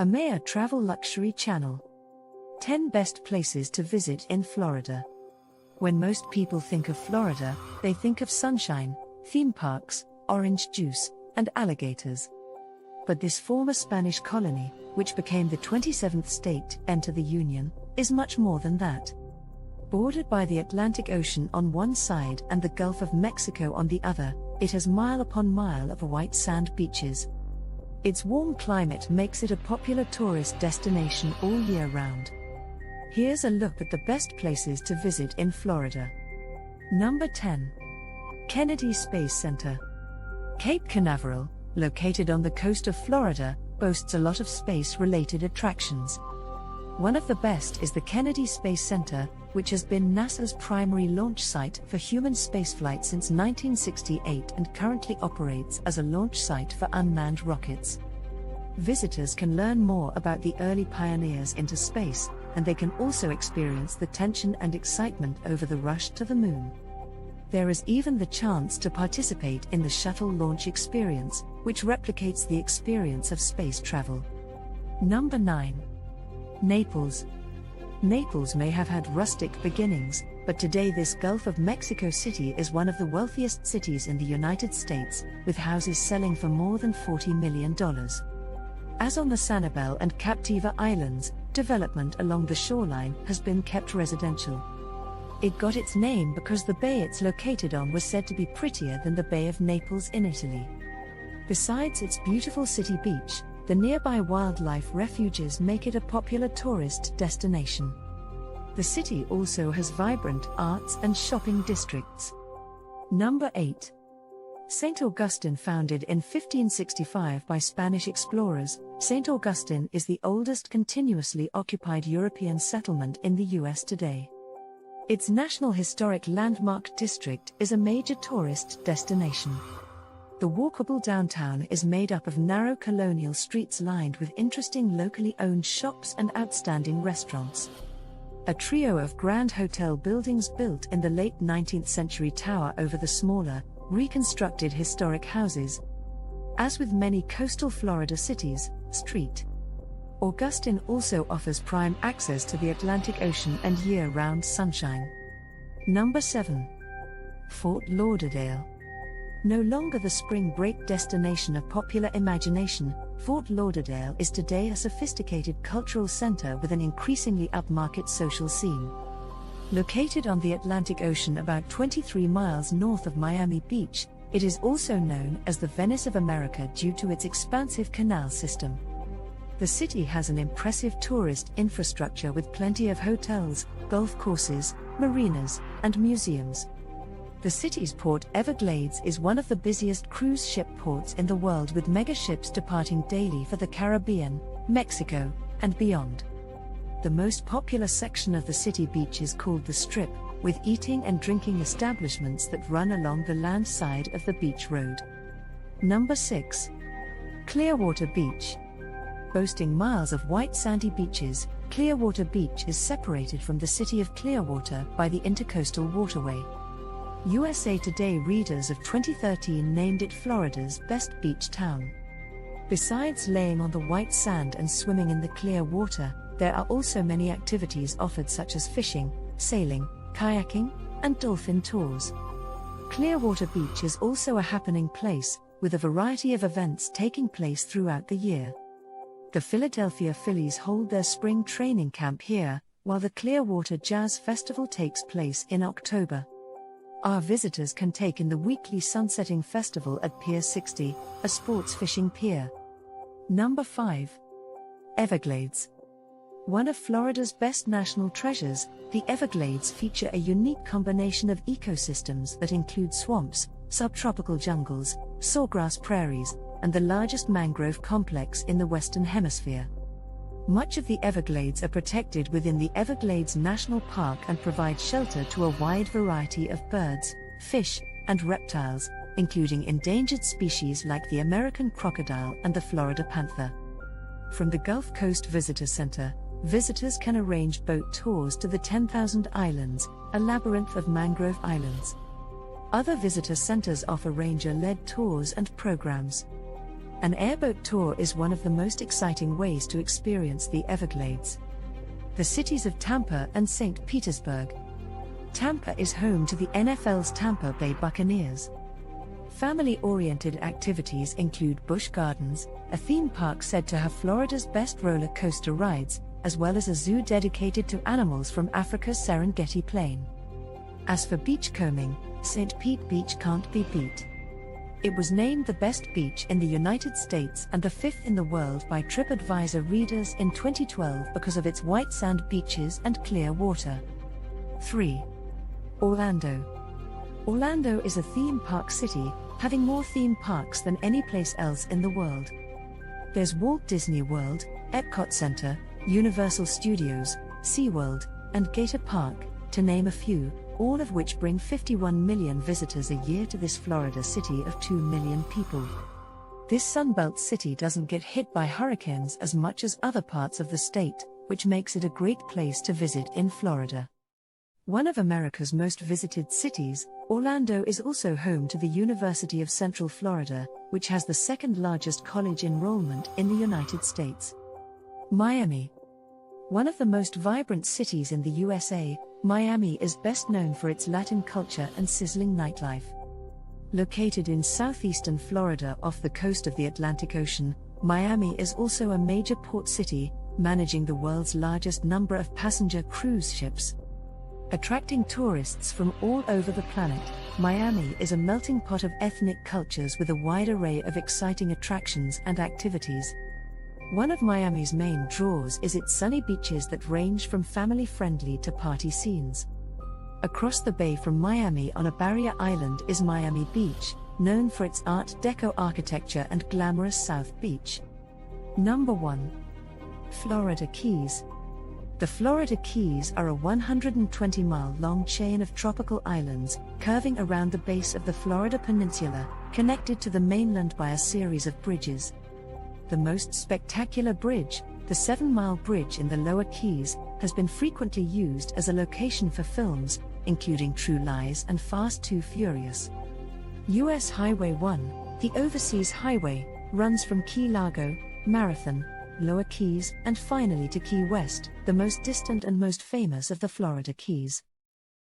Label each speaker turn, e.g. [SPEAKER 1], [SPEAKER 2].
[SPEAKER 1] EMEA Travel Luxury Channel. 10 Best Places to Visit in Florida. When most people think of Florida, they think of sunshine, theme parks, orange juice, and alligators. But this former Spanish colony, which became the 27th state to enter the Union, is much more than that. Bordered by the Atlantic Ocean on one side and the Gulf of Mexico on the other, it has mile upon mile of white sand beaches. Its warm climate makes it a popular tourist destination all year round. Here's a look at the best places to visit in Florida. Number 10. Kennedy Space Center. Cape Canaveral, located on the coast of Florida, boasts a lot of space-related attractions. One of the best is the Kennedy Space Center, which has been NASA's primary launch site for human spaceflight since 1968 and currently operates as a launch site for unmanned rockets. Visitors can learn more about the early pioneers into space, and they can also experience the tension and excitement over the rush to the moon. There is even the chance to participate in the shuttle launch experience, which replicates the experience of space travel. Number 9. Naples. Naples may have had rustic beginnings, but today this Gulf of Mexico city is one of the wealthiest cities in the United States, with houses selling for more than $40 million. As on the Sanibel and Captiva Islands, development along the shoreline has been kept residential. It got its name because the bay it's located on was said to be prettier than the Bay of Naples in Italy. Besides its beautiful city beach, the nearby wildlife refuges make it a popular tourist destination. The city also has vibrant arts and shopping districts. Number 8. St. Augustine. Founded in 1565 by Spanish explorers, St. Augustine is the oldest continuously occupied European settlement in the US today. Its National Historic Landmark District is a major tourist destination. The walkable downtown is made up of narrow colonial streets lined with interesting locally owned shops and outstanding restaurants. A trio of grand hotel buildings built in the late 19th century tower over the smaller, reconstructed historic houses. As with many coastal Florida cities, St. Augustine also offers prime access to the Atlantic Ocean and year-round sunshine. Number 7. Fort Lauderdale. No longer the spring break destination of popular imagination, Fort Lauderdale is today a sophisticated cultural center with an increasingly upmarket social scene. Located on the Atlantic Ocean about 23 miles north of Miami Beach, it is also known as the Venice of America due to its expansive canal system. The city has an impressive tourist infrastructure with plenty of hotels, golf courses, marinas, and museums. The city's port Everglades is one of the busiest cruise ship ports in the world, with mega ships departing daily for the Caribbean, Mexico, and beyond. The most popular section of the city beach is called the Strip, with eating and drinking establishments that run along the land side of the beach road. Number 6. Clearwater Beach. Boasting miles of white sandy beaches, Clearwater Beach is separated from the city of Clearwater by the Intercoastal Waterway. USA Today readers of 2013 named it Florida's best beach town. Besides laying on the white sand and swimming in the clear water, there are also many activities offered such as fishing, sailing, kayaking, and dolphin tours. Clearwater Beach is also a happening place, with a variety of events taking place throughout the year. The Philadelphia Phillies hold their spring training camp here, while the Clearwater Jazz Festival takes place in October. Our visitors can take in the weekly sunsetting festival at Pier 60, a sports fishing pier. Number 5. Everglades. One of Florida's best national treasures, the Everglades feature a unique combination of ecosystems that include swamps, subtropical jungles, sawgrass prairies, and the largest mangrove complex in the Western Hemisphere. Much of the Everglades are protected within the Everglades National Park and provide shelter to a wide variety of birds, fish, and reptiles, including endangered species like the American crocodile and the Florida panther. From the Gulf Coast Visitor Center, visitors can arrange boat tours to the 10,000 Islands, a labyrinth of mangrove islands. Other visitor centers offer ranger-led tours and programs. An airboat tour is one of the most exciting ways to experience the Everglades. The cities of Tampa and St. Petersburg. Tampa is home to the NFL's Tampa Bay Buccaneers. Family-oriented activities include Busch Gardens, a theme park said to have Florida's best roller coaster rides, as well as a zoo dedicated to animals from Africa's Serengeti Plain. As for beachcombing, St. Pete Beach can't be beat. It was named the best beach in the United States and the 5th in the world by TripAdvisor readers in 2012 because of its white sand beaches and clear water. 3. Orlando. Orlando is a theme park city, having more theme parks than any place else in the world. There's Walt Disney World, Epcot Center, Universal Studios, SeaWorld, and Gator Park, to name a few, all of which bring 51 million visitors a year to this Florida city of 2 million people. This Sunbelt city doesn't get hit by hurricanes as much as other parts of the state, which makes it a great place to visit in Florida. One of America's most visited cities, Orlando is also home to the University of Central Florida, which has the second largest college enrollment in the United States. Miami. One of the most vibrant cities in the USA, Miami is best known for its Latin culture and sizzling nightlife. Located in southeastern Florida off the coast of the Atlantic Ocean, Miami is also a major port city, managing the world's largest number of passenger cruise ships. Attracting tourists from all over the planet, Miami is a melting pot of ethnic cultures with a wide array of exciting attractions and activities. One of Miami's main draws is its sunny beaches that range from family-friendly to party scenes. Across the bay from Miami on a barrier island is Miami Beach, known for its Art Deco architecture and glamorous South Beach. Number 1. Florida Keys. The Florida Keys are a 120-mile-long chain of tropical islands, curving around the base of the Florida Peninsula, connected to the mainland by a series of bridges. The most spectacular bridge, the 7-mile bridge in the Lower Keys, has been frequently used as a location for films, including True Lies and Fast 2 Furious. US Highway 1, the overseas highway, runs from Key Largo, Marathon, Lower Keys, and finally to Key West, the most distant and most famous of the Florida Keys.